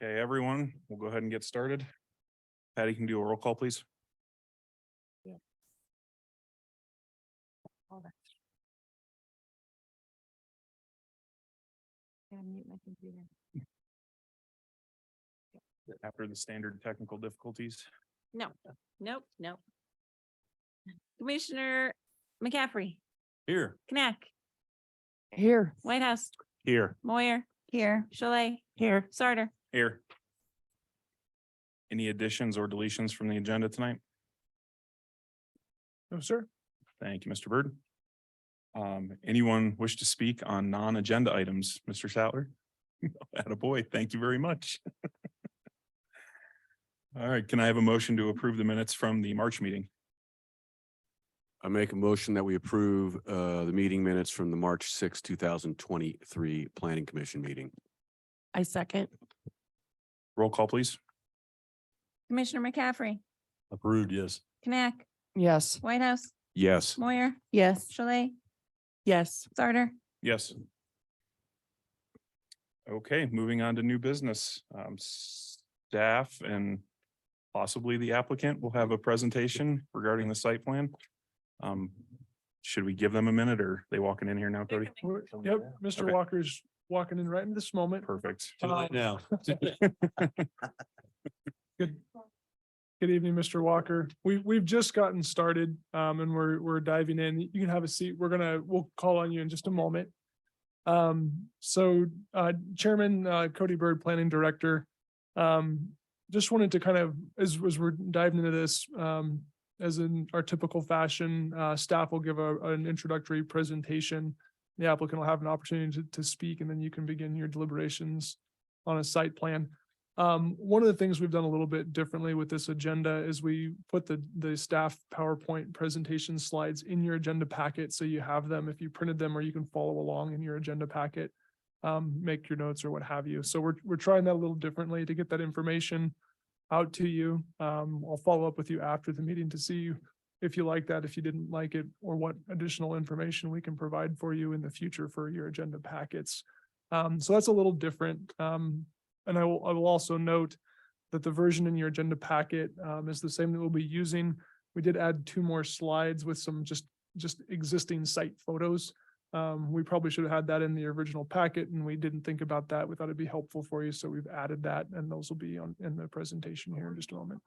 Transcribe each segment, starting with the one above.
Okay, everyone, we'll go ahead and get started. Patty, can you do a roll call, please? After the standard technical difficulties. Nope. Commissioner McCaffrey, Here. Knack, Here. Whitehouse, Here. Moyer, Here. Chalet, Here. Sarter. Here. Any additions or deletions from the agenda tonight? No, sir. Thank you, Mr. Byrd. Anyone wish to speak on non-agenda items? Mr. Sattler? Attaboy, thank you very much. All right, can I have a motion to approve the minutes from the March meeting? I make a motion that we approve the meeting minutes from the March 6, 2023 Planning Commission meeting. I second. Roll call, please. Commissioner McCaffrey, Approved, yes. Knack, Yes. Whitehouse, Yes. Moyer, Yes. Chalet, Yes. Sarter. Yes. Okay, moving on to new business. Staff and possibly the applicant will have a presentation regarding the site plan. Should we give them a minute or are they walking in here now, Cody? Yep, Mr. Okay. Walker's walking in right in this moment. Perfect. now. Good evening, Mr. Walker. We've just gotten started and we're diving in. You can have a seat. We'll call on you in just a moment. Chairman Cody Byrd, Planning Director. Just wanted to kind of, as we're diving into this, as in our typical fashion, staff will give an introductory presentation. The applicant will have an opportunity to speak, and then you can begin your deliberations on a site plan. One of the things we've done a little bit differently with this agenda is we put the staff PowerPoint presentation slides in your agenda packet. So you have them if you printed them, or you can follow along in your agenda packet, make your notes or what have you. So we're trying that a little differently to get that information out to you. I'll follow up with you after the meeting to see if you like that, if you didn't like it, or what additional information we can provide for you in the future for your agenda packets. So that's a little different. And I will also note that the version in your agenda packet is the same that we'll be using. We did add 2 more slides with some just existing site photos. We probably should have had that in the original packet, and we didn't think about that. We thought it'd be helpful for you, so we've added that, and those will be in the presentation here in just a moment.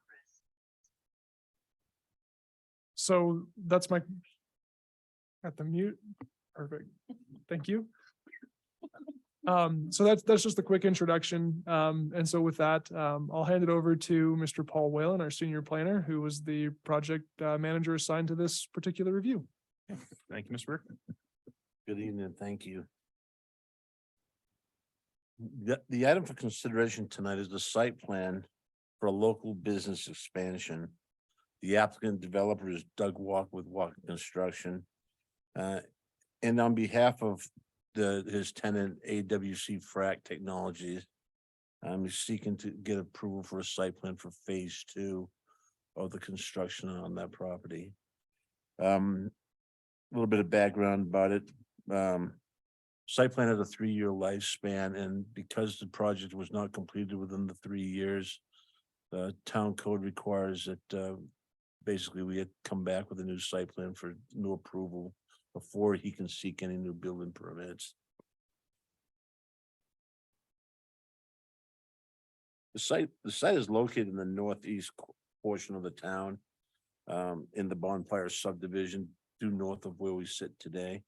So that's at the mute. Perfect. Thank you. So that's just a quick introduction. And so with that, I'll hand it over to Mr. Paul Whalen, our senior planner, who was the project manager assigned to this particular review. Thank you, Mr. Burke. Good evening, thank you. The item for consideration tonight is the site plan for a local business expansion. The applicant developer is Doug Walker with Walker Construction. And on behalf of his tenant AWC Frac Technologies, I'm seeking to get approval for a site plan for phase 2 of the construction on that property. A little bit of background about it. Site plan has a 3-year lifespan, and because the project was not completed within the 3 years, the town code requires that basically we had come back with a new site plan for new approval before he can seek any new building permits. The site is located in the northeast portion of the town, in the Bonfire subdivision, due north of where we sit today.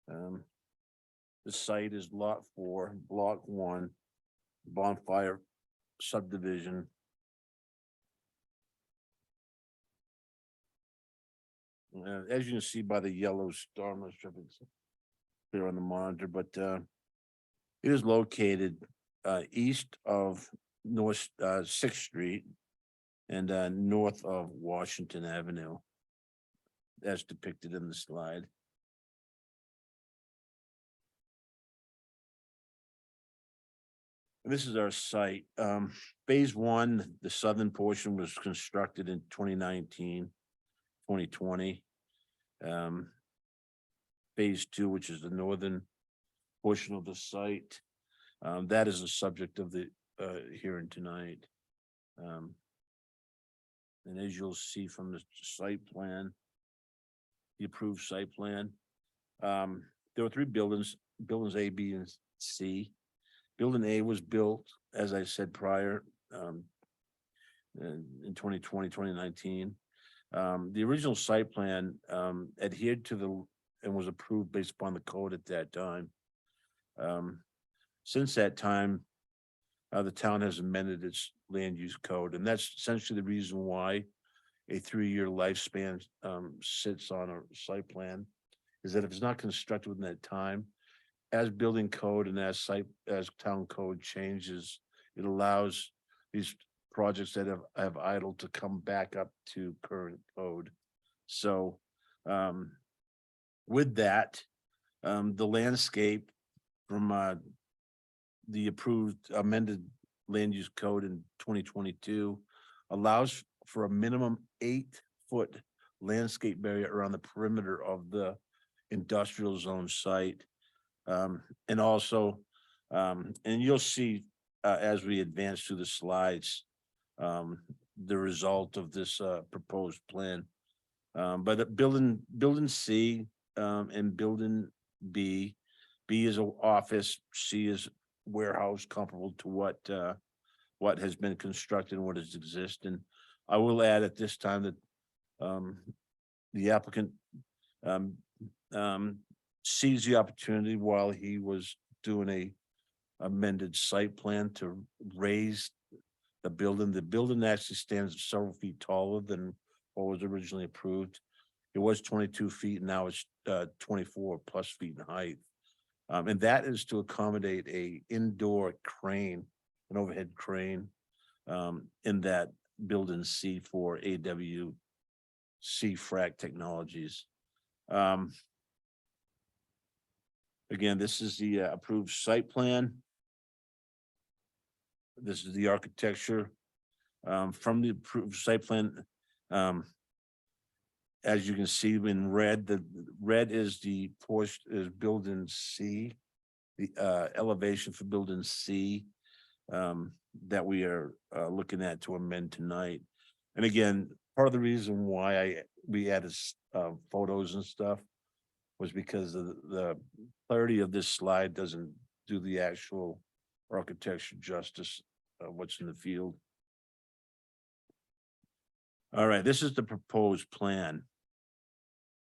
The site is lot 4, block 1, Bonfire subdivision. As you can see by the yellow star, I'm not sure if it's clear on the monitor, but it is located east of North 6th Street and north of Washington Avenue, as depicted in the slide. This is our site. Phase 1, the southern portion was constructed in 2019, 2020. Phase 2, which is the northern portion of the site, that is the subject of the hearing tonight. And as you'll see from the site plan, the approved site plan, there were three buildings, buildings A, B, and C. Building A was built, as I said prior, in 2019. The original site plan, adhered to and was approved based upon the code at that time. Since that time, the town has amended its land use code, and that's essentially the reason why a 3-year lifespan, sits on a site plan, is that if it's not constructed within that time, as building code and as town code changes, it allows these projects that have idled to come back up to current code. So, with that, the landscape from, the approved amended land use code in 2022 allows for a minimum 8-foot landscape barrier around the perimeter of the industrial zone site. And also, and you'll see, as we advance through the slides, the result of this, proposed plan. But the building C, and building B is an office, C is warehouse comparable to what has been constructed and what is existing. I will add at this time that, the applicant, sees the opportunity while he was doing a amended site plan to raise the building. The building actually stands several feet taller than what was originally approved. It was 22 feet, and now it's 24 plus feet in height. And that is to accommodate a indoor crane, an overhead crane, in that building C for AWC frac technologies. Again, this is the approved site plan. This is the architecture from the approved site plan. As you can see in red, the red is the portion is building C, the elevation for building C that we are looking at to amend tonight. And again, part of the reason why we added photos and stuff was because of the clarity of this slide doesn't do the actual architecture justice of what's in the field. All right, this is the proposed plan.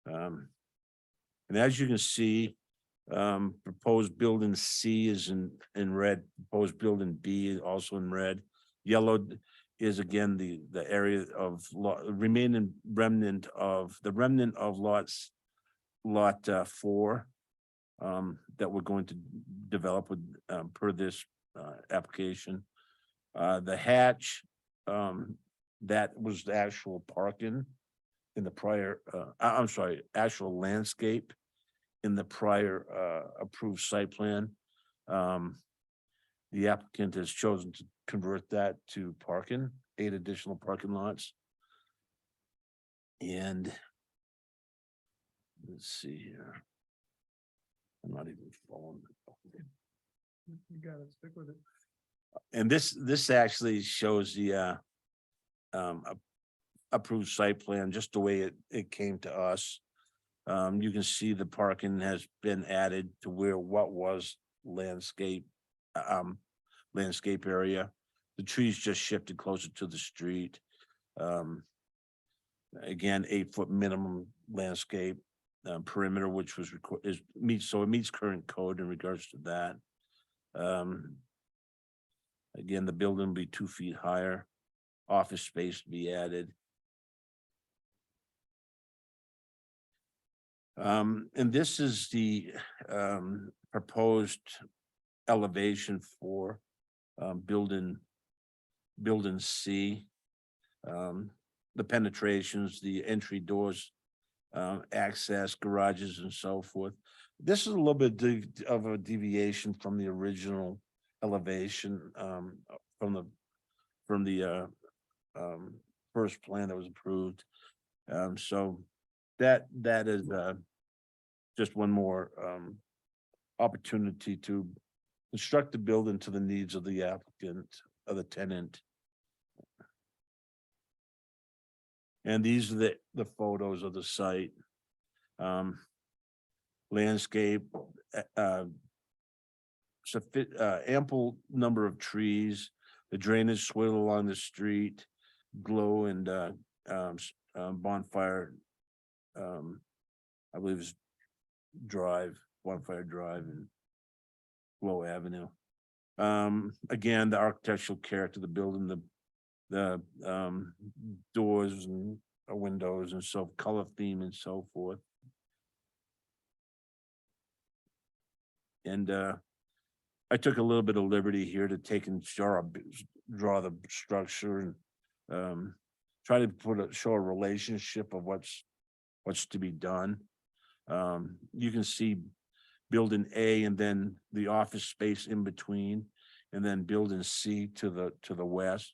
And as you can see, proposed building C is in red, proposed building B is also in red. Yellow is again the area of remaining remnant of lot 4 that we're going to develop with per this application. The hatch, that was the actual parking in the prior, I'm sorry, actual landscape in the prior approved site plan. The applicant has chosen to convert that to parking, 8 additional parking lots. And let's see here. I'm not even following. You got it, stick with it. And this actually shows the approved site plan, just the way it came to us. You can see the parking has been added to what was landscape area. The trees just shifted closer to the street. Again, 8-foot minimum landscape perimeter, which was meets current code in regards to that. Again, the building will be 2 feet higher, office space to be added. And this is the proposed elevation for building C. The penetrations, the entry doors, access, garages, and so forth. This is a little bit of a deviation from the original elevation from the first plan that was approved. So that is just one more opportunity to construct the building to the needs of the applicant, of the tenant. And these are the photos of the site. Landscape, ample number of trees, the drainage swale along the street, Glow and Bonfire. I believe is Bonfire Drive and Glow Avenue. Again, the architectural character of the building, the doors and windows and so color theme and so forth. And I took a little bit of liberty here to take and draw the structure and try to show a relationship of what's to be done. You can see building A and then the office space in between, and then building C to the west.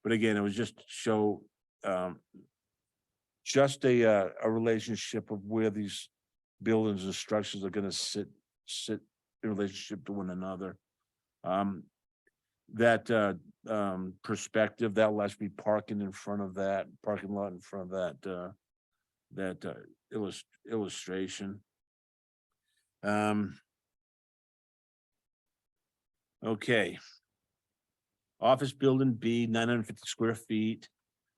But again, it was just to show just a relationship of where these buildings and structures are going to sit in relationship to one another. That perspective, that lets me parking in front of that parking lot in front of that illustration. Okay. Office building B, 950 square feet.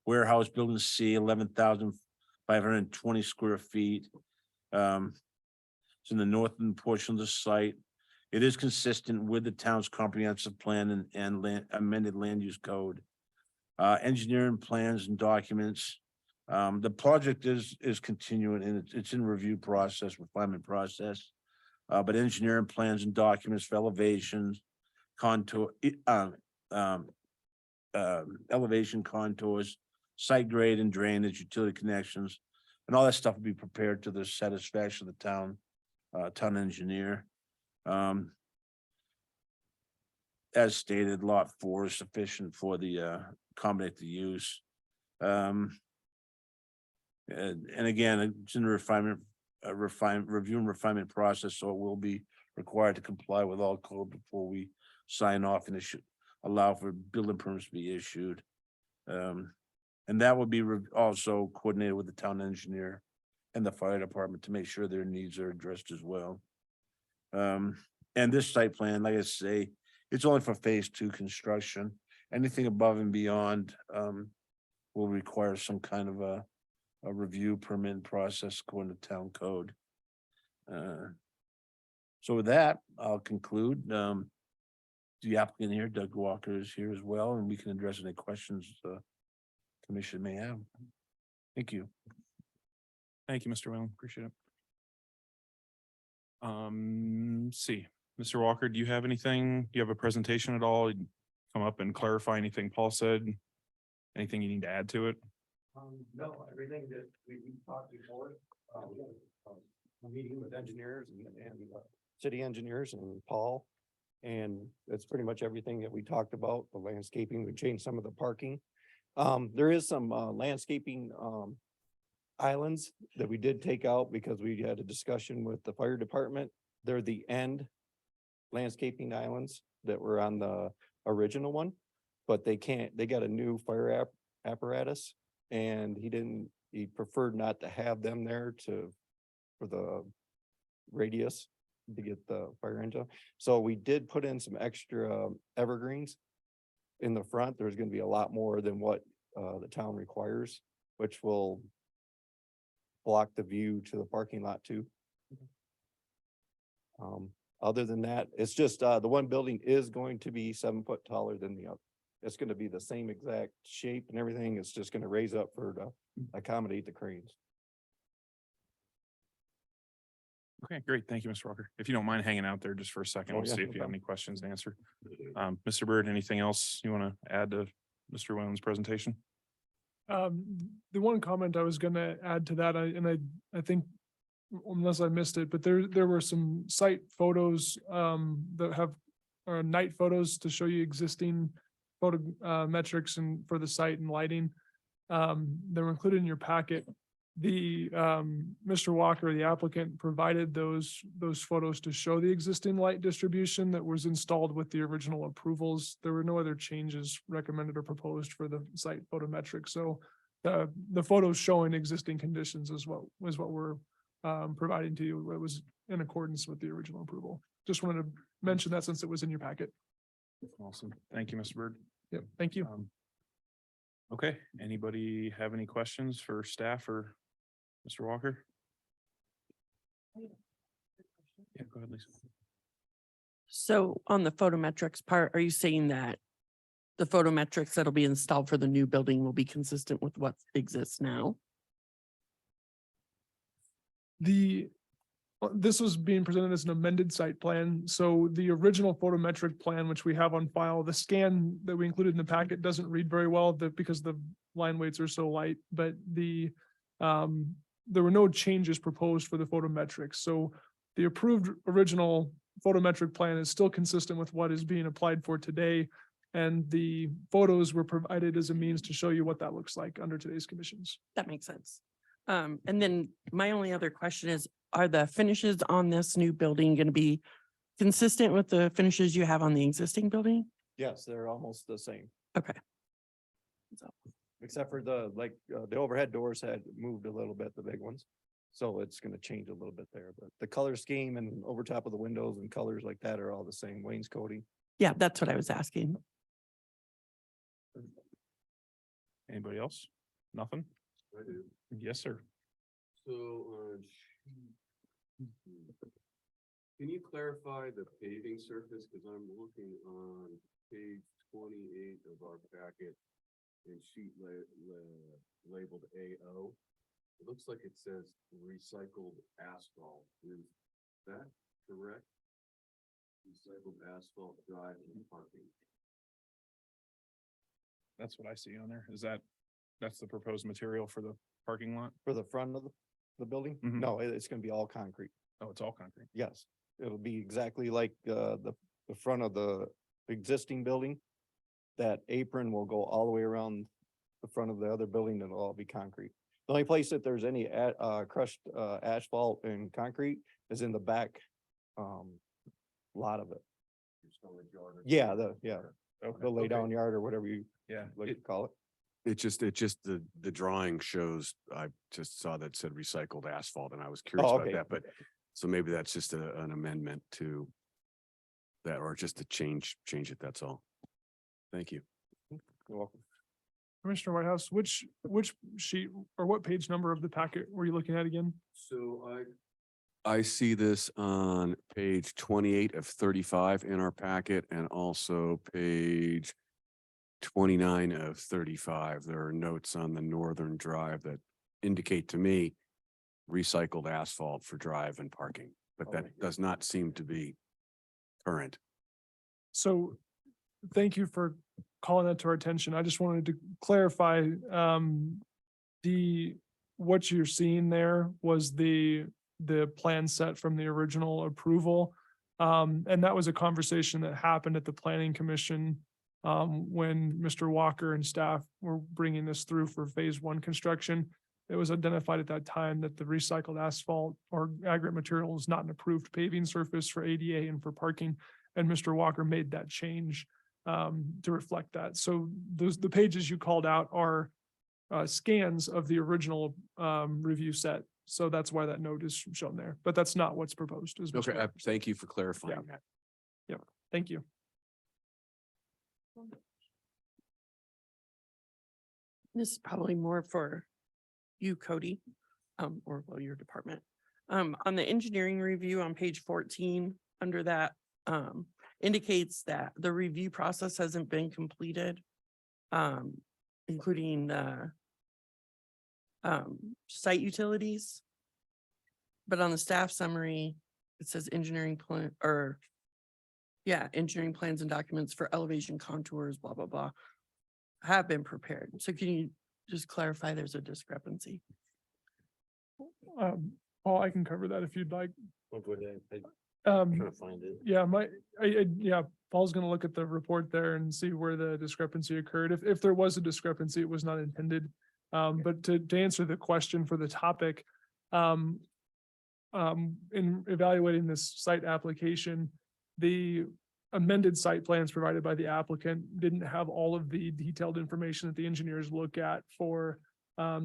Warehouse building C, 11,520 square feet. It's in the northern portion of the site. It is consistent with the town's comprehensive plan and amended land use code. Engineering plans and documents. The project is continuing and it's in review process, refinement process. But engineering plans and documents for elevations, elevation contours, site grade and drainage, utility connections, and all that stuff will be prepared to the satisfaction of the town engineer. As stated, lot 4 is sufficient for the accommodate the use. And again, it's in the review and refinement process, so it will be required to comply with all code before we sign off, and it should allow for building permits to be issued. And that will be also coordinated with the town engineer and the fire department to make sure their needs are addressed as well. And this site plan, like I say, it's only for phase 2 construction. Anything above and beyond will require some kind of a review permit process according to town code. So with that, I'll conclude. The applicant here, Doug Walker, is here as well, and we can address any questions the commission may have. Thank you. Thank you, Mr. Whalen. Appreciate it. See, Mr. Walker, do you have anything? Do you have a presentation at all? Come up and clarify anything Paul said? Anything you need to add to it? No, everything that we talked before, we had a meeting with engineers and city engineers and Paul. And that's pretty much everything that we talked about, the landscaping. We changed some of the parking. There is some landscaping islands that we did take out because we had a discussion with the fire department. They're the end landscaping islands that were on the original one, but they got a new fire apparatus, and he preferred not to have them there for the radius to get the fire engine. So we did put in some extra evergreens in the front. There's going to be a lot more than what the town requires, which will block the view to the parking lot too. Other than that, it's just the one building is going to be 7 foot taller than the other. It's going to be the same exact shape and everything. It's just going to raise up to accommodate the cranes. Okay, great. Thank you, Mr. Walker. If you don't mind hanging out there just for a second, Oh, we'll yeah, see if no you have problem. any questions to answer. Mr. Byrd, anything else you want to add to Mr. Whalen's presentation? The one comment I was gonna add to that, I think, unless I missed it, but there were some site photos that have night photos to show you existing photo metrics and for the site and lighting. They were included in your packet. Mr. Walker, the applicant, provided those photos to show the existing light distribution that was installed with the original approvals. There were no other changes recommended or proposed for the site photometric. So the photos showing existing conditions is what we're providing to you. It was in accordance with the original approval. Just wanted to mention that since it was in your packet. Awesome. Thank you, Mr. Bird. Yep, thank you. Okay, anybody have any questions for staff or Mr. Walker? Yeah, go ahead, Lisa. So on the photometrics part, are you saying that the photometrics that'll be installed for the new building will be consistent with what exists now? This was being presented as an amended site plan. So the original photometric plan, which we have on file, the scan that we included in the packet doesn't read very well because the line weights are so light, but there were no changes proposed for the photometrics. So the approved original photometric plan is still consistent with what is being applied for today. And the photos were provided as a means to show you what that looks like under today's conditions. That makes sense. And then my only other question is, are the finishes on this new building going to be consistent with the finishes you have on the existing building? Yes, they're almost the same, Okay. So, except for the overhead doors had moved a little bit, the big ones. So it's gonna change a little bit there, but the color scheme and over top of the windows and colors like that are all the same wainscoting. yeah, that's what I was asking. Anybody else? Nothing? I do. Yes, sir. So, can you clarify the paving surface? Because I'm looking on page 28 of our packet and sheet labeled AO. It looks like it says recycled asphalt. Is that correct? Recycled asphalt drive and parking. That's what I see on there. That's the proposed material for the parking lot? For the front of the building? Mhm. No, it's gonna be all concrete. Oh, it's all concrete. Yes, it'll be exactly like the front of the existing building. That apron will go all the way around the front of the other building and it'll all be concrete. The only place that there's any crushed asphalt and concrete is in the back lot of it. Yeah, the Okay. lay down yard or whatever you Yeah. like to call it. It just the drawing shows, I just saw that said recycled asphalt and I was curious Oh, about okay. that, but so maybe that's just an amendment to that, or just to change it, that's all. Thank you. You're welcome. Commissioner Whitehouse, which sheet or what page number of the packet were you looking at again? So I see this on page 28 of 35 in our packet and also page 29 of 35. There are notes on the northern drive that indicate to me recycled asphalt for drive and parking, but Okay. that does not seem to be current. So thank you for calling that to our attention. I just wanted to clarify, what you're seeing there was the plan set from the original approval. And that was a conversation that happened at the planning commission when Mr. Walker and staff were bringing this through for phase one construction. It was identified at that time that the recycled asphalt or aggregate material is not an approved paving surface for ADA and for parking. And Mr. Walker made that change to reflect that. So the pages you called out are scans of the original review set. So that's why that note is shown there, but that's not what's proposed. Is Mr. Okay, Walker. thank you for clarifying that. Thank you. This is probably more for you, Cody, or well, your department. On the engineering review on page 14, under that, indicates that the review process hasn't been completed, including site utilities. But on the staff summary, it says engineering plan engineering plans and documents for elevation contours, blah, blah, blah, have been prepared. So can you just clarify there's a discrepancy? Paul, I can cover that if you'd like. I'll go ahead. I'm trying to find it. Yeah, Paul's gonna look at the report there and see where the discrepancy occurred. If there was a discrepancy, it was not intended. But to answer the question for the topic, in evaluating this site application, the amended site plans provided by the applicant didn't have all of the detailed information that the engineers look at for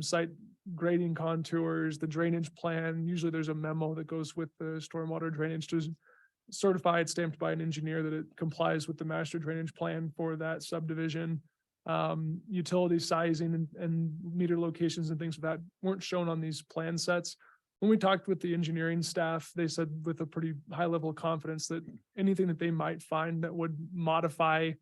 site grading contours, the drainage plan. Usually there's a memo that goes with the stormwater drainage to certified, stamped by an engineer that it complies with the master drainage plan for that subdivision. Utility sizing and meter locations and things like that weren't shown on these plan sets. When we talked with the engineering staff, they said with a pretty high level of confidence that anything that they might find that would modify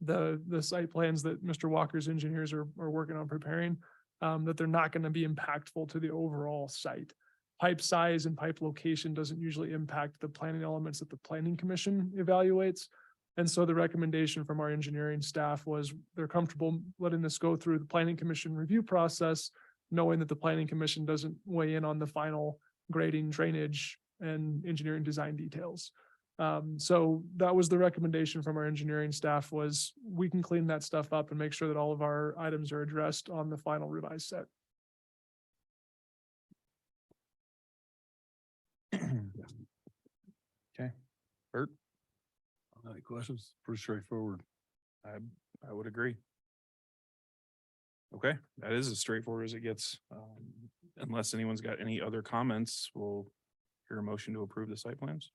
the site plans that Mr. Walker's engineers are working on preparing, that they're not going to be impactful to the overall site. Pipe size and pipe location doesn't usually impact the planning elements that the planning commission evaluates. And so the recommendation from our engineering staff was they're comfortable letting this go through the planning commission review process, knowing that the planning commission doesn't weigh in on the final grading, drainage, and engineering design details. So that was the recommendation from our engineering staff, was we can clean that stuff up and make sure that all of our items are addressed on the final revised set. Okay, Bert, Any questions? Pretty straightforward. I would agree. Okay, that is as straightforward as it gets. Unless anyone's got any other comments, we'll hear a motion to approve the site plans.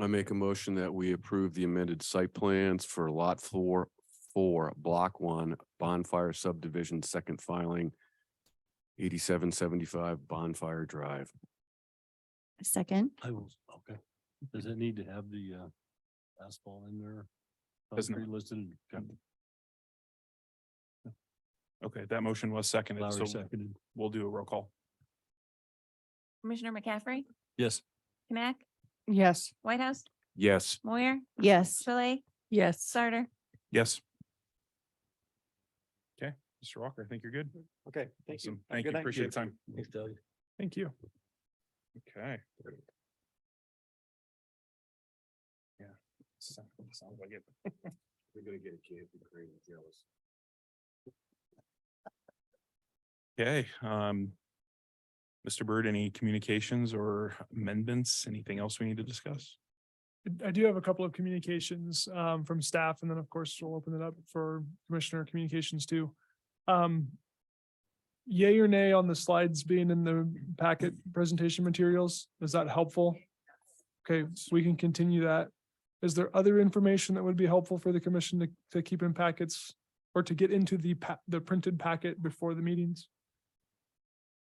I make a motion that we approve the amended site plans for lot 4, block 1, Bonfire subdivision, second filing, 8775 Bonfire Drive. Second. I will, okay. Does it need to have the asphalt in there? Does not. Concrete listed? Okay. Okay, that motion was seconded, so Lowry seconded. we'll do a roll call. Commissioner McCaffrey, Yes. Knack, Yes. Whitehouse, Yes. Moyer, Yes. Shalay, Yes. Sarter. Yes. Okay, Mr. Walker, I think you're good. Okay, thank you. Awesome. Have a Thank good you. night. Appreciate the time. Thanks, Doug. Thank you. Okay. Yeah. Sounds like it. We're gonna get a camping crane, jealous. Okay, Mr. Byrd, any communications or amendments? Anything else we need to discuss? I do have a couple of communications from staff, and then of course we'll open it up for commissioner communications too. Yay or nay on the slides being in the packet presentation materials? Is that helpful? Okay, so we can continue that. Is there other information that would be helpful for the commission to keep in packets or to get into the printed packet before the meetings?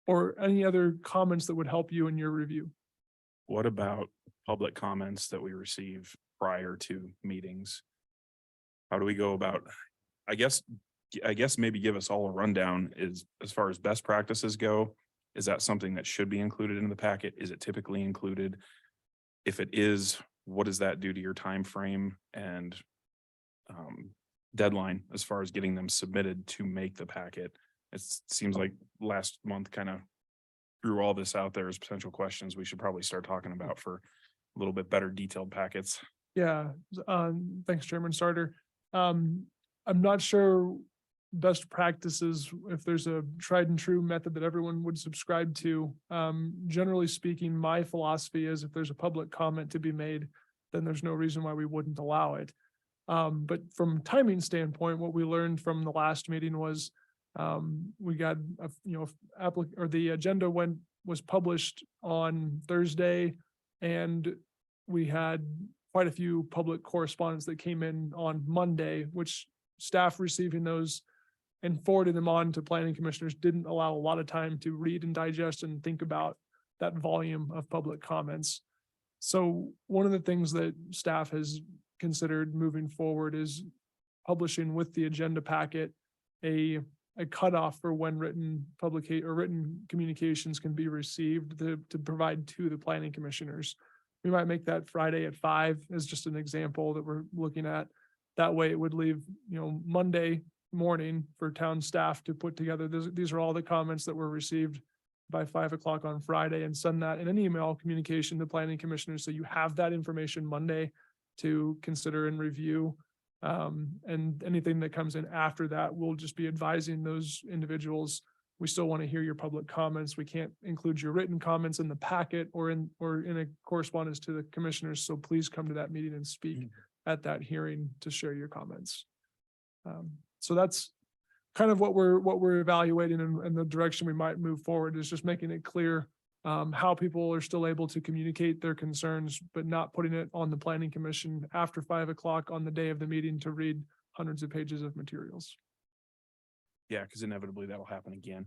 Or any other comments that would help you in your review? What about public comments that we receive prior to meetings? How do we go about, I guess maybe give us all a rundown is as far as best practices go. Is that something that should be included in the packet? Is it typically included? If it is, what does that do to your time frame and deadline as far as getting them submitted to make the packet? It seems like last month kind of threw all this out there as potential questions we should probably start talking about for a little bit better detailed packets. Yeah, thanks, Chairman Sarter. I'm not sure best practices, if there's a tried and true method that everyone would subscribe to. Generally speaking, my philosophy is if there's a public comment to be made, then there's no reason why we wouldn't allow it. But from a timing standpoint, what we learned from the last meeting was we got, the agenda was published on Thursday, and we had quite a few public correspondence that came in on Monday, which staff receiving those and forwarding them on to planning commissioners didn't allow a lot of time to read and digest and think about that volume of public comments. So one of the things that staff has considered moving forward is publishing with the agenda packet a cutoff for when written communications can be received to provide to the planning commissioners. We might make that Friday at 5 as just an example that we're looking at. That way it would leave, Monday morning for town staff to put together. These are all the comments that were received by 5 o'clock on Friday, and send that in an email communication to planning commissioners. So you have that information Monday to consider and review. And anything that comes in after that, we'll just be advising those individuals. We still want to hear your public comments. We can't include your written comments in the packet or in a correspondence to the commissioners. So please come to that meeting and speak at that hearing to share your comments. So that's kind of what we're evaluating and the direction we might move forward is just making it clear how people are still able to communicate their concerns, but not putting it on the planning commission after 5 o'clock on the day of the meeting to read hundreds of pages of materials. Yeah, because inevitably that'll happen again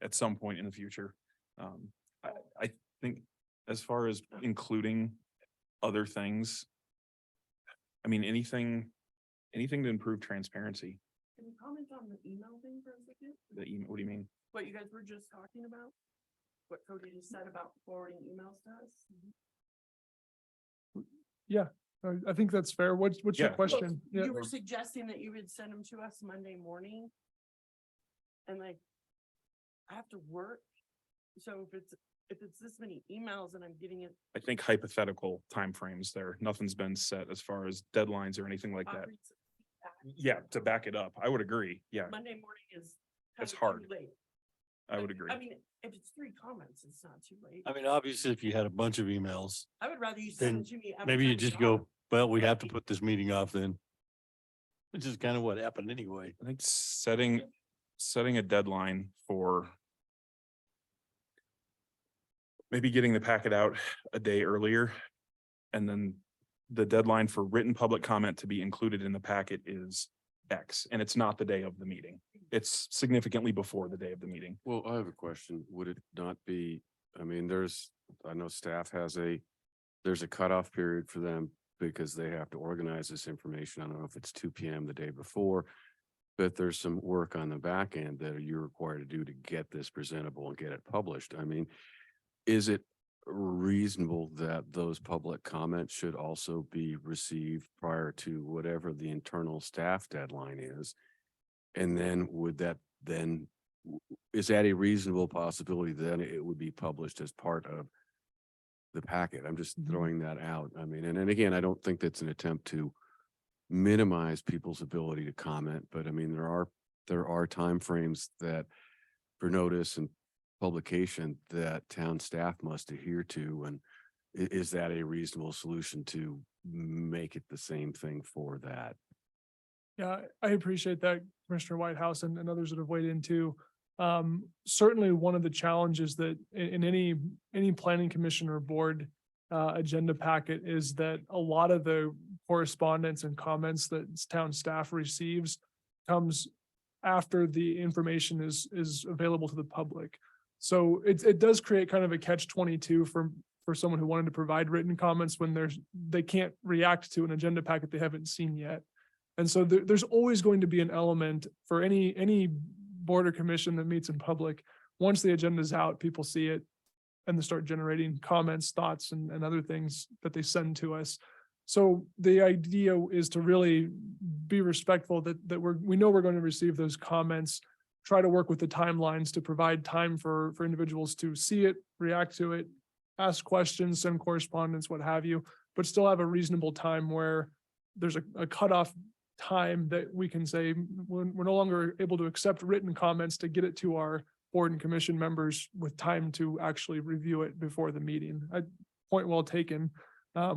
at some point in the future. I think as far as including other things, I mean, anything to improve transparency. Can you comment on the email thing for a second? The email, what do you mean? What you guys were just talking about? What Cody just said about forwarding emails to us? I think that's fair. What's your Yeah. question? Yeah. You were suggesting that you would send them to us Monday morning. And like, I have to work. So if it's this many emails and I'm getting it. I think hypothetical timeframes there. Nothing's been set as far as deadlines or anything like that. concrete feedback. Yeah, to back it up. I would agree. Yeah, Monday morning is. It's kinda too hard. late. I would Like, agree. I mean, if it's 3 comments, it's not too late. I mean, obviously, if you had a bunch of emails, I would rather you send then it to me. every maybe you time just go. go, well, we have to put this meeting off then. Which is kind of what happened anyway. I think setting a deadline for maybe getting the packet out a day earlier. And then the deadline for written public comment to be included in the packet is X, and it's not the day of the meeting. It's significantly before the day of the meeting. Well, I have a question. Would it not be, I mean, I know staff there's a cutoff period for them because they have to organize this information. I don't know if it's 2 PM the day before, but there's some work on the back end that you're required to do to get this presentable and get it published. I mean, is it reasonable that those public comments should also be received prior to whatever the internal staff deadline is? And then is that a reasonable possibility then it would be published as part of the packet? I'm just throwing that out. I mean, and then again, I don't think that's an attempt to minimize people's ability to comment, but I mean, there are timeframes that for notice and publication that town staff must adhere to. And is that a reasonable solution to make it the same thing for that? Yeah, I appreciate that, Commissioner Whitehouse and others that have weighed in too. Certainly one of the challenges that in any planning commission or board agenda packet is that a lot of the correspondence and comments that town staff receives comes after the information is available to the public. So it does create kind of a catch-22 for someone who wanted to provide written comments when they can't react to an agenda packet they haven't seen yet. And so there's always going to be an element for any board or commission that meets in public. Once the agenda is out, people see it and they start generating comments, thoughts, and other things that they send to us. So the idea is to really be respectful that we know we're going to receive those comments, try to work with the timelines to provide time for individuals to see it, react to it, ask questions, send correspondence, what have you, but still have a reasonable time where there's a cutoff time that we can say we're no longer able to accept written comments to get it to our board and commission members with time to actually review it before the meeting. Point well taken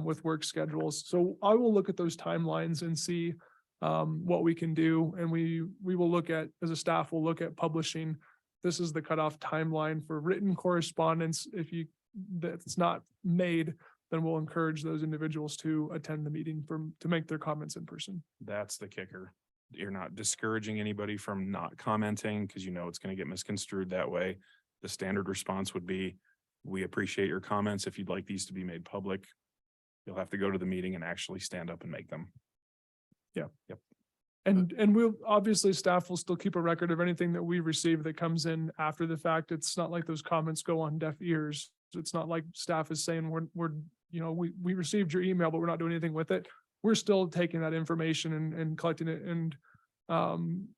with work schedules. So I will look at those timelines and see what we can do. And we will look at, as a staff, we'll look at publishing. This is the cutoff timeline for written correspondence. If that's not made, then we'll encourage those individuals to attend the meeting to make their comments in person. That's the kicker. You're not discouraging anybody from not commenting because you know it's going to get misconstrued that way. The standard response would be, we appreciate your comments. If you'd like these to be made public, you'll have to go to the meeting and actually stand up and make them. Yeah. Yep. And we'll, obviously, staff will still keep a record of anything that we receive that comes in after the fact. It's not like those comments go on deaf ears. It's not like staff is saying we received your email, but we're not doing anything with it. We're still taking that information and collecting it and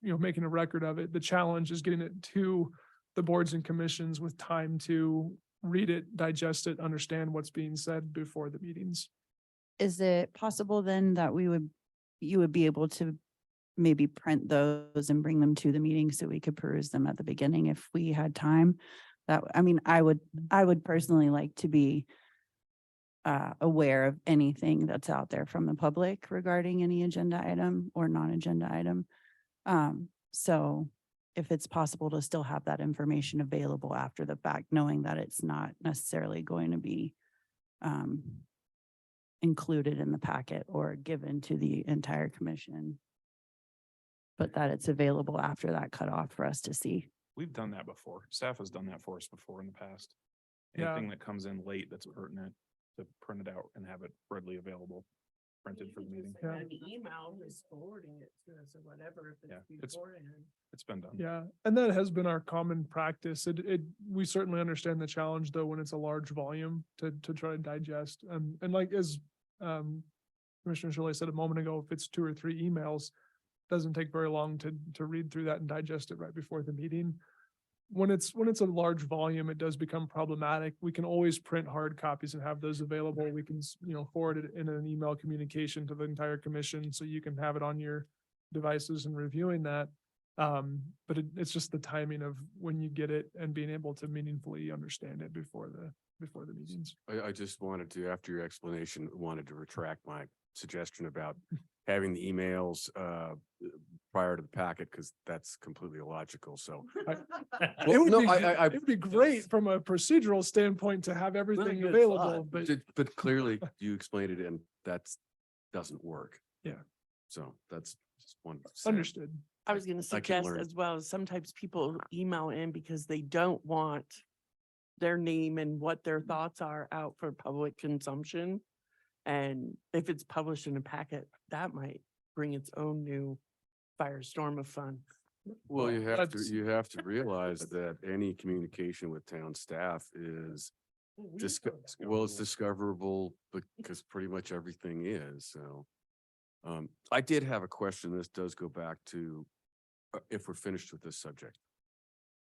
making a record of it. The challenge is getting it to the boards and commissions with time to read it, digest it, understand what's being said before the meetings. Is it possible then that we would you would be able to maybe print those and bring them to the meeting so we could peruse them at the beginning if we had time. That, I mean, I would personally like to be aware of anything that's out there from the public regarding any agenda item or non-agenda item. So if it's possible to still have that information available after the fact, knowing that it's not necessarily going to be included in the packet or given to the entire commission, but that it's available after that cutoff for us to see. We've done that before. Staff has done that for us before in the past. Yeah. Anything that comes in late that's pertinent, to print it out and have it readily available, printed for the meeting. Yeah. An email, just forwarding it to us or whatever, if Yeah, it's it's- beforehand. It's been done. Yeah, and that has been our common practice. We certainly understand the challenge though, when it's a large volume to try to digest. And like as Commissioner Shirley said a moment ago, if it's 2 or 3 emails, doesn't take very long to read through that and digest it right before the meeting. When it's a large volume, it does become problematic. We can always print hard copies and have those available. We can, forward it in an email communication to the entire commission, so you can have it on your devices and reviewing that. But it's just the timing of when you get it and being able to meaningfully understand it before the meetings. I just wanted to, after your explanation, wanted to retract my suggestion about having the emails prior to the packet, because that's completely illogical. So It would no, be, I- it'd be great from a procedural standpoint to have everything good available, thought. but clearly you explained it and that's doesn't work. Yeah. So that's just one. to say. understood. I was gonna I can suggest learn. as well, sometimes people email in because they don't want their name and what their thoughts are out for public consumption. And if it's published in a packet, that might bring its own new firestorm of fun. Well, That's- you have to realize that any communication with town staff is it's discoverable because pretty much everything is, so. I did have a question. This does go back to if we're finished with this subject.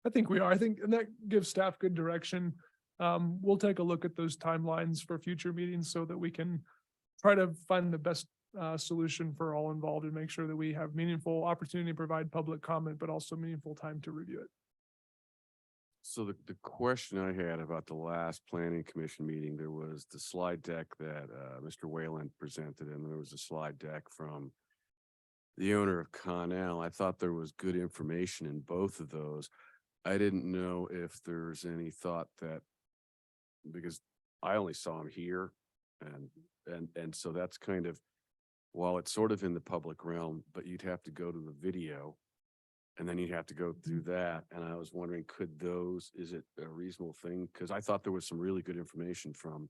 I think we are. I think, and that gives staff good direction. We'll take a look at those timelines for future meetings so that we can try to find the best solution for all involved and make sure that we have meaningful opportunity to provide public comment, but also meaningful time to review it. So the question I had about the last planning commission meeting, there was the slide deck that Mr. Wayland presented, and there was a slide deck from the owner of Connell. I thought there was good information in both of those. I didn't know if there's any thought that, because I only saw him here, and so that's kind of, while it's sort of in the public realm, but you'd have to go to the video. And then you'd have to go through that. And I was wondering, is it a reasonable thing? Because I thought there was some really good information from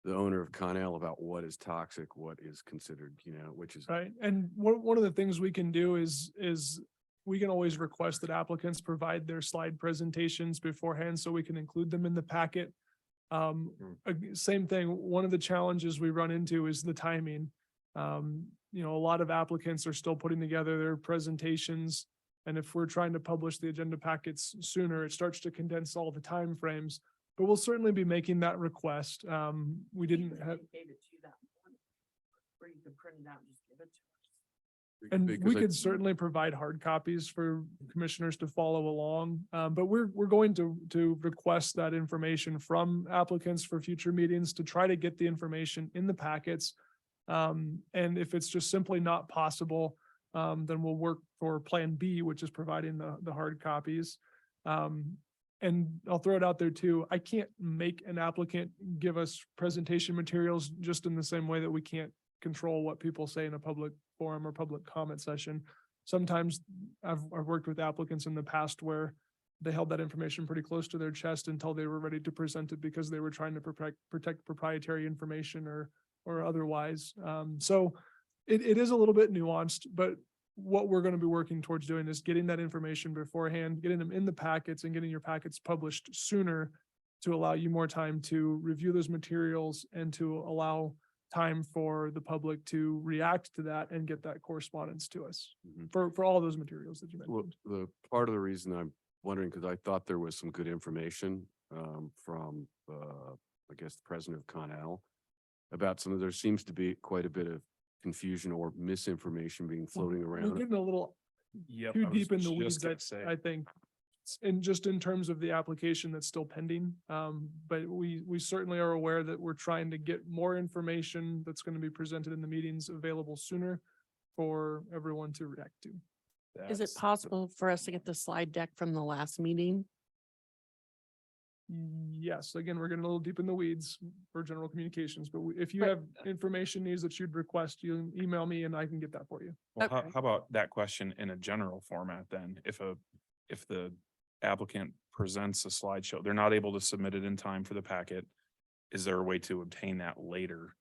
the owner of Connell about what is toxic, what is considered, which is. Right. And one of the things we can do is we can always request that applicants provide their slide presentations beforehand so we can include them in the packet. Same thing. One of the challenges we run into is the timing. A lot of applicants are still putting together their presentations. And if we're trying to publish the agenda packets sooner, it starts to condense all the timeframes. But we'll certainly be making that request. We didn't have, Gave it to you that morning, or you could print it out and just give it to us. and because we I- could certainly provide hard copies for commissioners to follow along. But we're going to request that information from applicants for future meetings to try to get the information in the packets. And if it's just simply not possible, then we'll work for Plan B, which is providing the hard copies. And I'll throw it out there too. I can't make an applicant give us presentation materials just in the same way that we can't control what people say in a public forum or public comment session. Sometimes I've worked with applicants in the past where they held that information pretty close to their chest until they were ready to present it because they were trying to protect proprietary information or otherwise. So it is a little bit nuanced, but what we're going to be working towards doing is getting that information beforehand, getting them in the packets and getting your packets published sooner to allow you more time to review those materials and to allow time for the public to react to that and get that correspondence to us Mhm. for all those materials that you Well, mentioned. the part of the reason I'm wondering, because I thought there was some good information from I guess the president of Connell about there seems to be quite a bit of confusion or misinformation being floating We're around. getting a little Yep. too I was deep in the just weeds, gonna that say. I think. And just in terms of the application that's still pending, but we certainly are aware that we're trying to get more information that's going to be presented in the meetings available sooner for everyone to react to. Is it That's- possible for us to get the slide deck from the last meeting? Yes, again, we're getting a little deep in the weeds for general communications, but if you Right. have information needs that you'd request, you can email me and I can get that for you. Well, how, Okay. how about that question in a general format then? If the applicant presents a slideshow, they're not able to submit it in time for the packet. Is there a way to obtain that later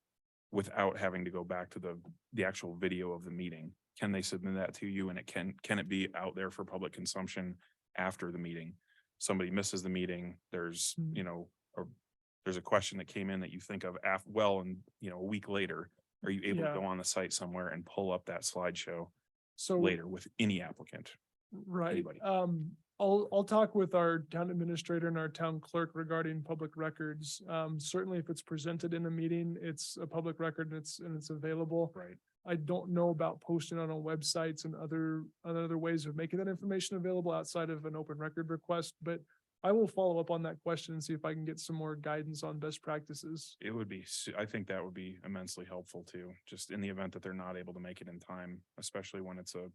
without having to go back to the actual video of the meeting? Can they submit that to you and can it be out there for public consumption after the meeting? Somebody misses the meeting, there's, Hmm. there's a question that came in that you think of and, a week later, are you able to Yeah. go on the site somewhere and pull up that slideshow So. later with any applicant? Right, Anybody. I'll talk with our town administrator and our town clerk regarding public records. Certainly if it's presented in a meeting, it's a public record and it's available. Right. I don't know about posting on websites and other ways of making that information available outside of an open record request, but I will follow up on that question and see if I can get some more guidance on best practices. It would be, I think that would be immensely helpful too, just in the event that they're not able to make it in time, especially when it's a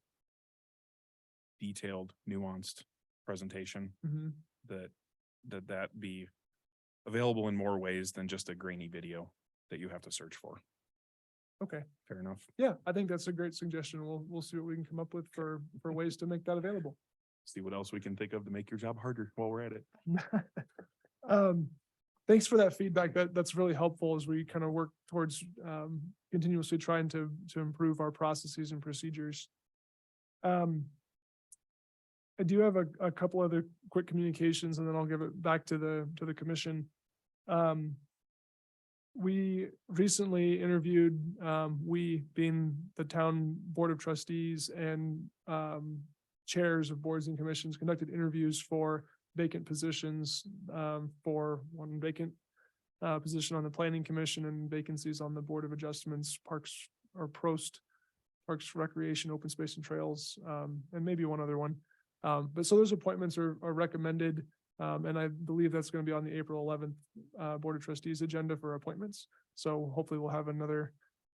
detailed, nuanced presentation, Mhm. that be available in more ways than just a grainy video that you have to search for. Okay, Fair enough. yeah, I think that's a great suggestion. We'll see what we can come up with for ways to make that available. See what else we can think of to make your job harder while we're at it. Thanks for that feedback. That's really helpful as we kind of work towards continuously trying to improve our processes and procedures. I do have a couple other quick communications and then I'll give it back to the commission. We recently interviewed, we being the town board of trustees and chairs of boards and commissions, conducted interviews for vacant positions, for one vacant position on the planning commission and vacancies on the board of adjustments, parks or Prost, Parks, Recreation, Open Space and Trails, and maybe one other one. But so those appointments are recommended. And I believe that's going to be on the April 11th Board of Trustees agenda for appointments. So hopefully we'll have another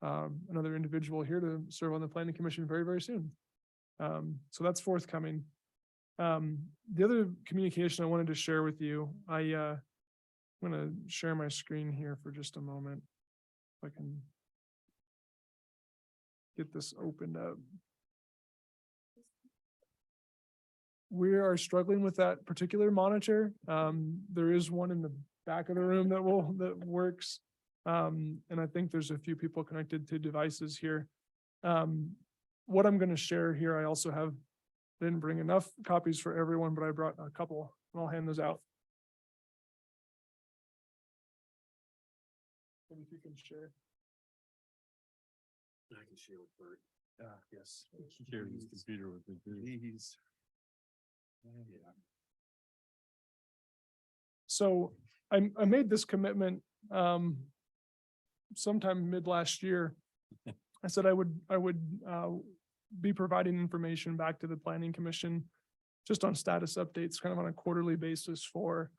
individual here to serve on the planning commission very, very soon. So that's forthcoming. The other communication I wanted to share with you, I'm going to share my screen here for just a moment. If I can get this opened up. We are struggling with that particular monitor. There is one in the back of the room that works. And I think there's a few people connected to devices here. What I'm going to share here, I also didn't bring enough copies for everyone, but I brought a couple and I'll hand those out. And if you can share. I can share with Bert. Yes. Share his computer with me too. Please. So I made this commitment sometime mid last year. I said I would be providing information back to the planning commission just on status updates, kind of on a quarterly basis for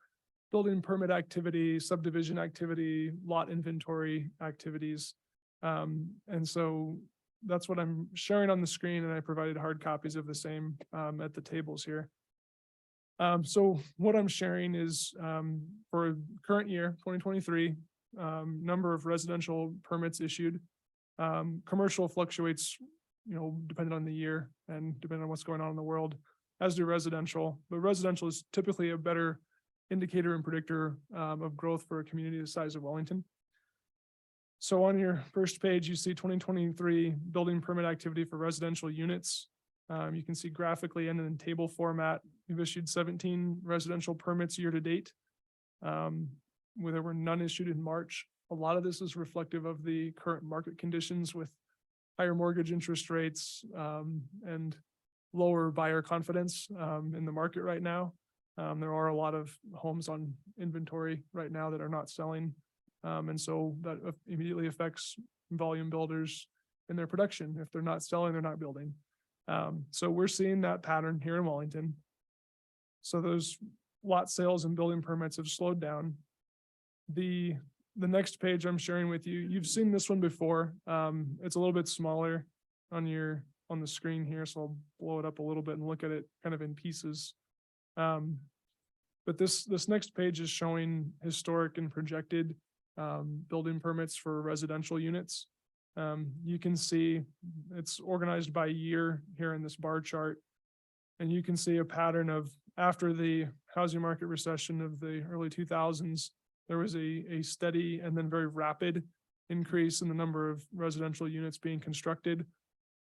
building permit activity, subdivision activity, lot inventory activities. And so that's what I'm sharing on the screen, and I provided hard copies of the same at the tables here. So what I'm sharing is for current year, 2023, number of residential permits issued. Commercial fluctuates, depending on the year and depending on what's going on in the world, as do residential. But residential is typically a better indicator and predictor of growth for a community the size of Wellington. So on your first page, you see 2023 building permit activity for residential units. You can see graphically and in table format, we've issued 17 residential permits year to date. Where there were none issued in March. A lot of this is reflective of the current market conditions with higher mortgage interest rates and lower buyer confidence in the market right now. There are a lot of homes on inventory right now that are not selling. And so that immediately affects volume builders in their production. If they're not selling, they're not building. So we're seeing that pattern here in Wellington. So those lot sales and building permits have slowed down. The next page I'm sharing with you, you've seen this one before. It's a little bit smaller on the screen here, so I'll blow it up a little bit and look at it kind of in pieces. But this next page is showing historic and projected building permits for residential units. You can see it's organized by year here in this bar chart. And you can see a pattern of after the housing market recession of the early 2000s, there was a steady and then very rapid increase in the number of residential units being constructed,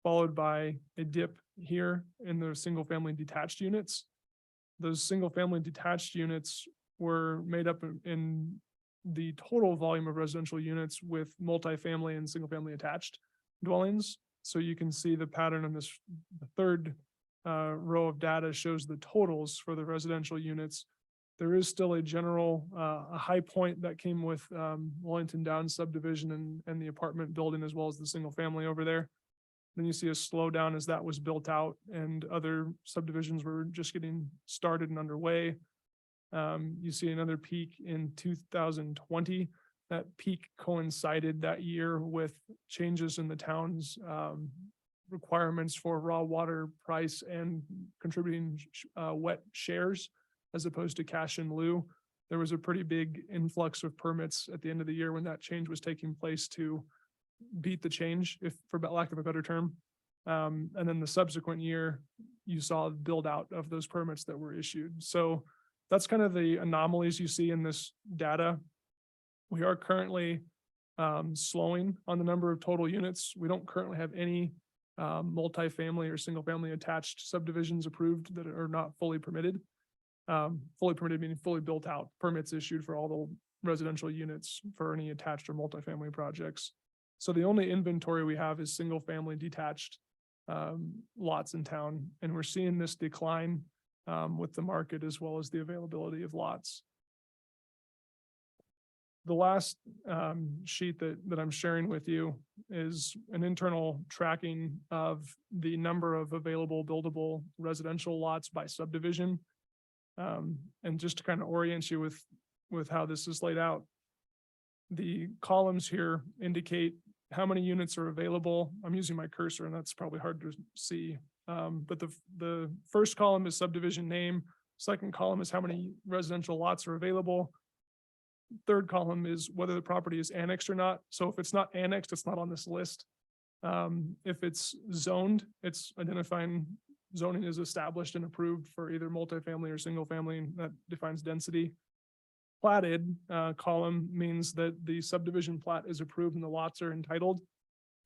followed by a dip here in the single family detached units. Those single family detached units were made up in the total volume of residential units with multifamily and single family attached dwellings. So you can see the pattern on this, the third row of data shows the totals for the residential units. There is still a general, a high point that came with Wellington Downs subdivision and the apartment building as well as the single family over there. Then you see a slowdown as that was built out and other subdivisions were just getting started and underway. You see another peak in 2020. That peak coincided that year with changes in the town's requirements for raw water price and contributing wet shares as opposed to cash in lieu. There was a pretty big influx of permits at the end of the year when that change was taking place to beat the change, if for lack of a better term. And then the subsequent year, you saw build out of those permits that were issued. So that's kind of the anomalies you see in this data. We are currently slowing on the number of total units. We don't currently have any multifamily or single family attached subdivisions approved that are not fully permitted. Fully permitted meaning fully built out, permits issued for all the residential units for any attached or multifamily projects. So the only inventory we have is single family detached lots in town, and we're seeing this decline with the market as well as the availability of lots. The last sheet that I'm sharing with you is an internal tracking of the number of available buildable residential lots by subdivision. And just to kind of orient you with how this is laid out, the columns here indicate how many units are available. I'm using my cursor and that's probably hard to see. But the first column is subdivision name. Second column is how many residential lots are available. Third column is whether the property is annexed or not. So if it's not annexed, it's not on this list. If it's zoned, it's identifying zoning is established and approved for either multifamily or single family, and that defines density. Platted column means that the subdivision plat is approved and the lots are entitled.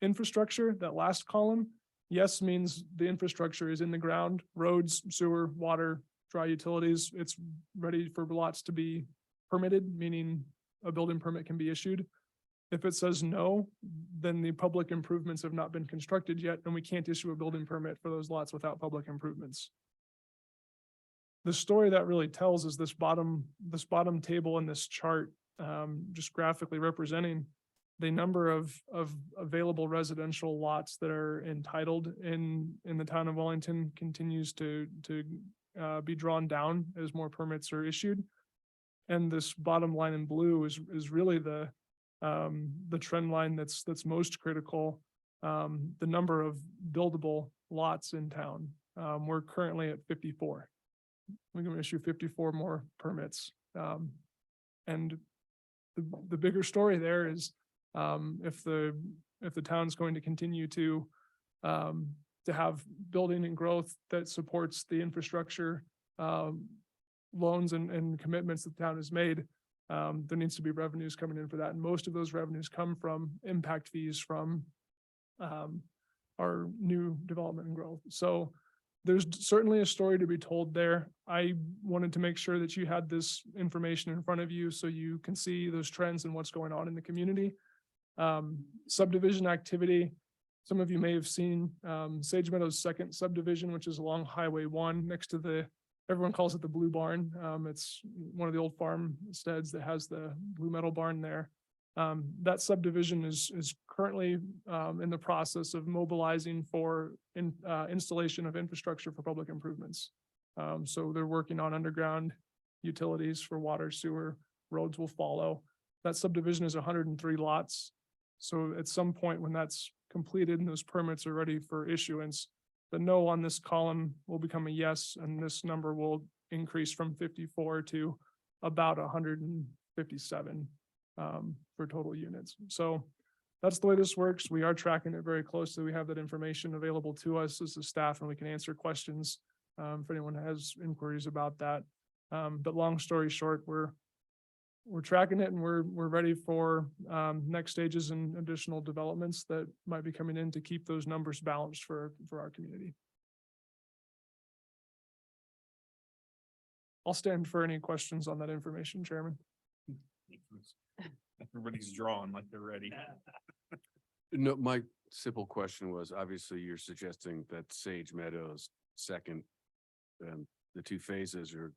Infrastructure, that last column, yes means the infrastructure is in the ground, roads, sewer, water, dry utilities. It's ready for lots to be permitted, meaning a building permit can be issued. If it says no, then the public improvements have not been constructed yet, and we can't issue a building permit for those lots without public improvements. The story that really tells is this bottom table in this chart, just graphically representing the number of available residential lots that are entitled in the town of Wellington continues to be drawn down as more permits are issued. And this bottom line in blue is really the trend line that's most critical. The number of buildable lots in town. We're currently at 54. We're going to issue 54 more permits. And the bigger story there is if the town's going to continue to have building and growth that supports the infrastructure loans and commitments that the town has made, there needs to be revenues coming in for that. And most of those revenues come from impact fees from our new development and growth. So there's certainly a story to be told there. I wanted to make sure that you had this information in front of you so you can see those trends and what's going on in the community. Subdivision activity. Some of you may have seen Sage Meadows' second subdivision, which is along Highway 1 next to everyone calls it the Blue Barn. It's one of the old farmsteads that has the blue metal barn there. That subdivision is currently in the process of mobilizing for installation of infrastructure for public improvements. So they're working on underground utilities for water, sewer, roads will follow. That subdivision is 103 lots. So at some point when that's completed and those permits are ready for issuance, the no on this column will become a yes, and this number will increase from 54 to about 157 for total units. So that's the way this works. We are tracking it very closely. We have that information available to us as a staff, and we can answer questions if anyone has inquiries about that. But long story short, we're tracking it, and we're ready for next stages and additional developments that might be coming in to keep those numbers balanced for our community. I'll stand for any questions on that information, Chairman. Everybody's drawn like they're ready. No, my simple question was, obviously, you're suggesting that Sage Meadows second, the two phases are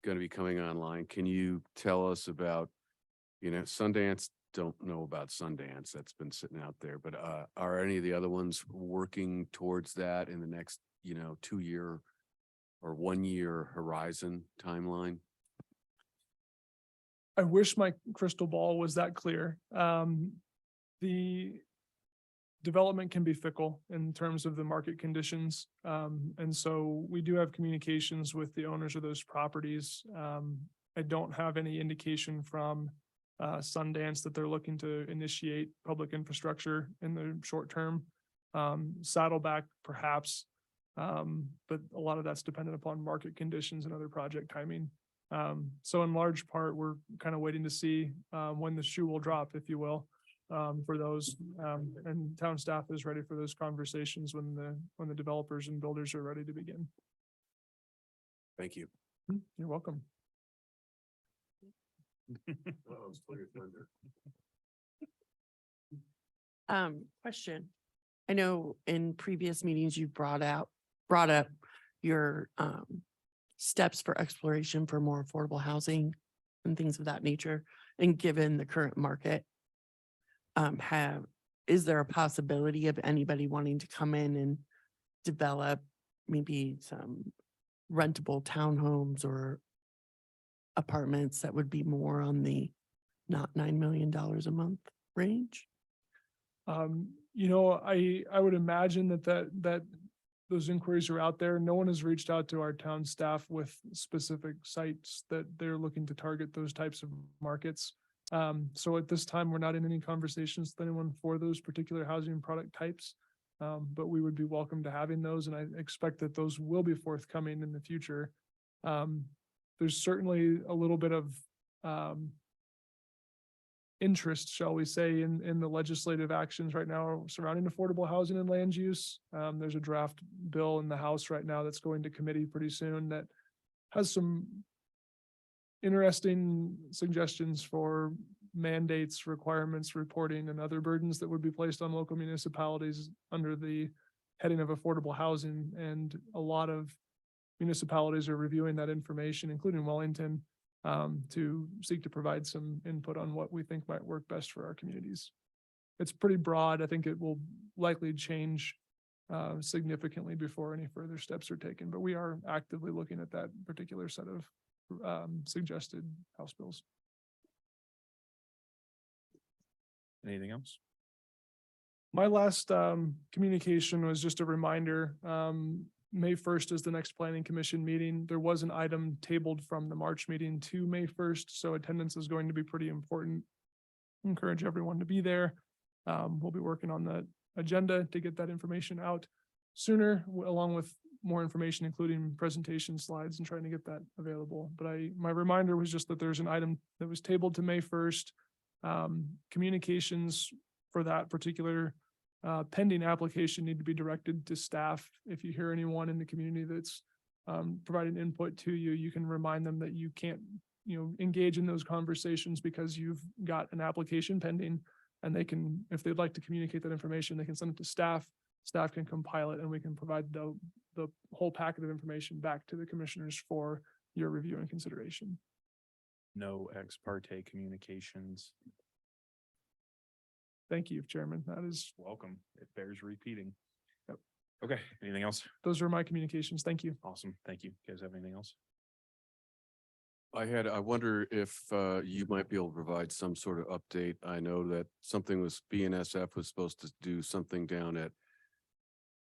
going to be coming online. Can you tell us about, Sundance? Don't know about Sundance. That's been sitting out there, but are any of the other ones working towards that in the next, 2-year or 1-year horizon timeline? I wish my crystal ball was that clear. The development can be fickle in terms of the market conditions. And so we do have communications with the owners of those properties. I don't have any indication from Sundance that they're looking to initiate public infrastructure in the short term. Saddleback perhaps, but a lot of that's dependent upon market conditions and other project timing. So in large part, we're kind of waiting to see when the shoe will drop, if you will, for those. And town staff is ready for those conversations when the developers and builders are ready to begin. Thank you. You're welcome. Question. I know in previous meetings you've brought up your steps for exploration for more affordable housing and things of that nature. And given the current market, is there a possibility of anybody wanting to come in and develop maybe some rentable townhomes or apartments that would be more on the not $9 million a month range? I would imagine that those inquiries are out there. No one has reached out to our town staff with specific sites that they're looking to target those types of markets. So at this time, we're not in any conversations with anyone for those particular housing product types. But we would be welcome to having those, and I expect that those will be forthcoming in the future. There's certainly a little bit of interest, shall we say, in the legislative actions right now surrounding affordable housing and land use. There's a draft bill in the House right now that's going to committee pretty soon that has some interesting suggestions for mandates, requirements, reporting, and other burdens that would be placed on local municipalities under the heading of affordable housing. And a lot of municipalities are reviewing that information, including Wellington, to seek to provide some input on what we think might work best for our communities. It's pretty broad. I think it will likely change significantly before any further steps are taken, but we are actively looking at that particular set of suggested House bills. Anything else? My last communication was just a reminder. May 1st is the next planning commission meeting. There was an item tabled from the March meeting to May 1st, so attendance is going to be pretty important. Encourage everyone to be there. We'll be working on the agenda to get that information out sooner, along with more information, including presentation slides, and trying to get that available. But my reminder was just that there's an item that was tabled to May 1st. Communications for that particular pending application need to be directed to staff. If you hear anyone in the community that's providing input to you, you can remind them that you can't, engage in those conversations because you've got an application pending, and they can, if they'd like to communicate that information, they can send it to staff. Staff can compile it, and we can provide the whole packet of information back to the commissioners for your review and consideration. No ex parte communications. Thank you, Chairman. That is, Welcome. It bears repeating. Yep. Okay, anything else? those are my communications. Thank you. Awesome. Thank you. You guys have anything else? I wonder if you might be able to provide some sort of update. I know that something was, BNSF was supposed to do something down at,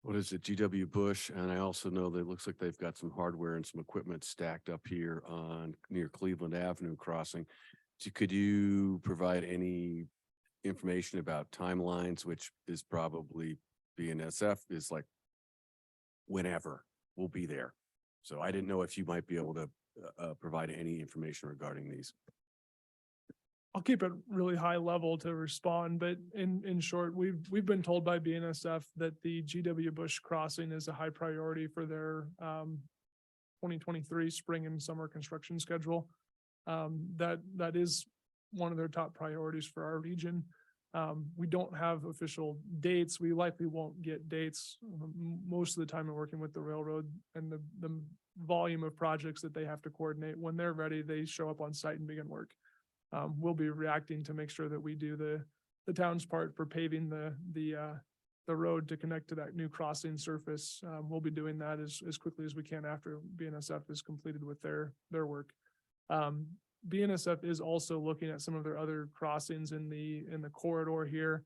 what is it, GW Bush? And I also know that it looks like they've got some hardware and some equipment stacked up here on near Cleveland Avenue crossing. So could you provide any information about timelines, which is probably BNSF is like whenever we'll be there. So I didn't know if you might be able to provide any information regarding these. I'll keep it really high level to respond, but in short, we've been told by BNSF that the GW Bush crossing is a high priority for their 2023 spring and summer construction schedule. That is one of their top priorities for our region. We don't have official dates. We likely won't get dates. Most of the time in working with the railroad and the volume of projects that they have to coordinate. When they're ready, they show up on site and begin work. We'll be reacting to make sure that we do the town's part for paving the road to connect to that new crossing surface. We'll be doing that as quickly as we can after BNSF is completed with their work. BNSF is also looking at some of their other crossings in the corridor here.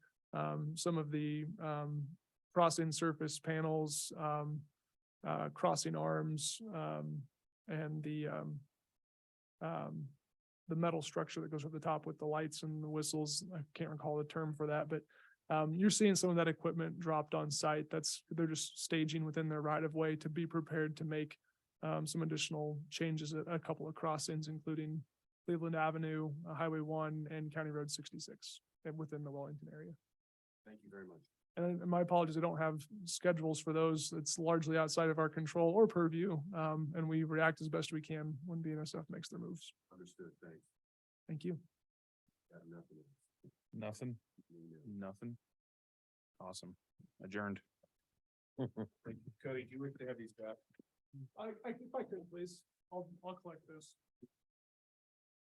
Some of the crossing surface panels, crossing arms, and the metal structure that goes over the top with the lights and the whistles. I can't recall the term for that, but you're seeing some of that equipment dropped on site. They're just staging within their right of way to be prepared to make some additional changes at a couple of crossings, including Cleveland Avenue, Highway 1 and County Road 66 and within the Wellington area. Thank you very much. And my apologies, I don't have schedules for those. It's largely outside of our control or purview. And we react as best we can when BNSF makes their moves. Understood. Thanks. Thank you. Got nothing. Nothing? Nothing? Awesome. Adjourned. Cody, do you wish to have these back? If I could, please. I'll collect this.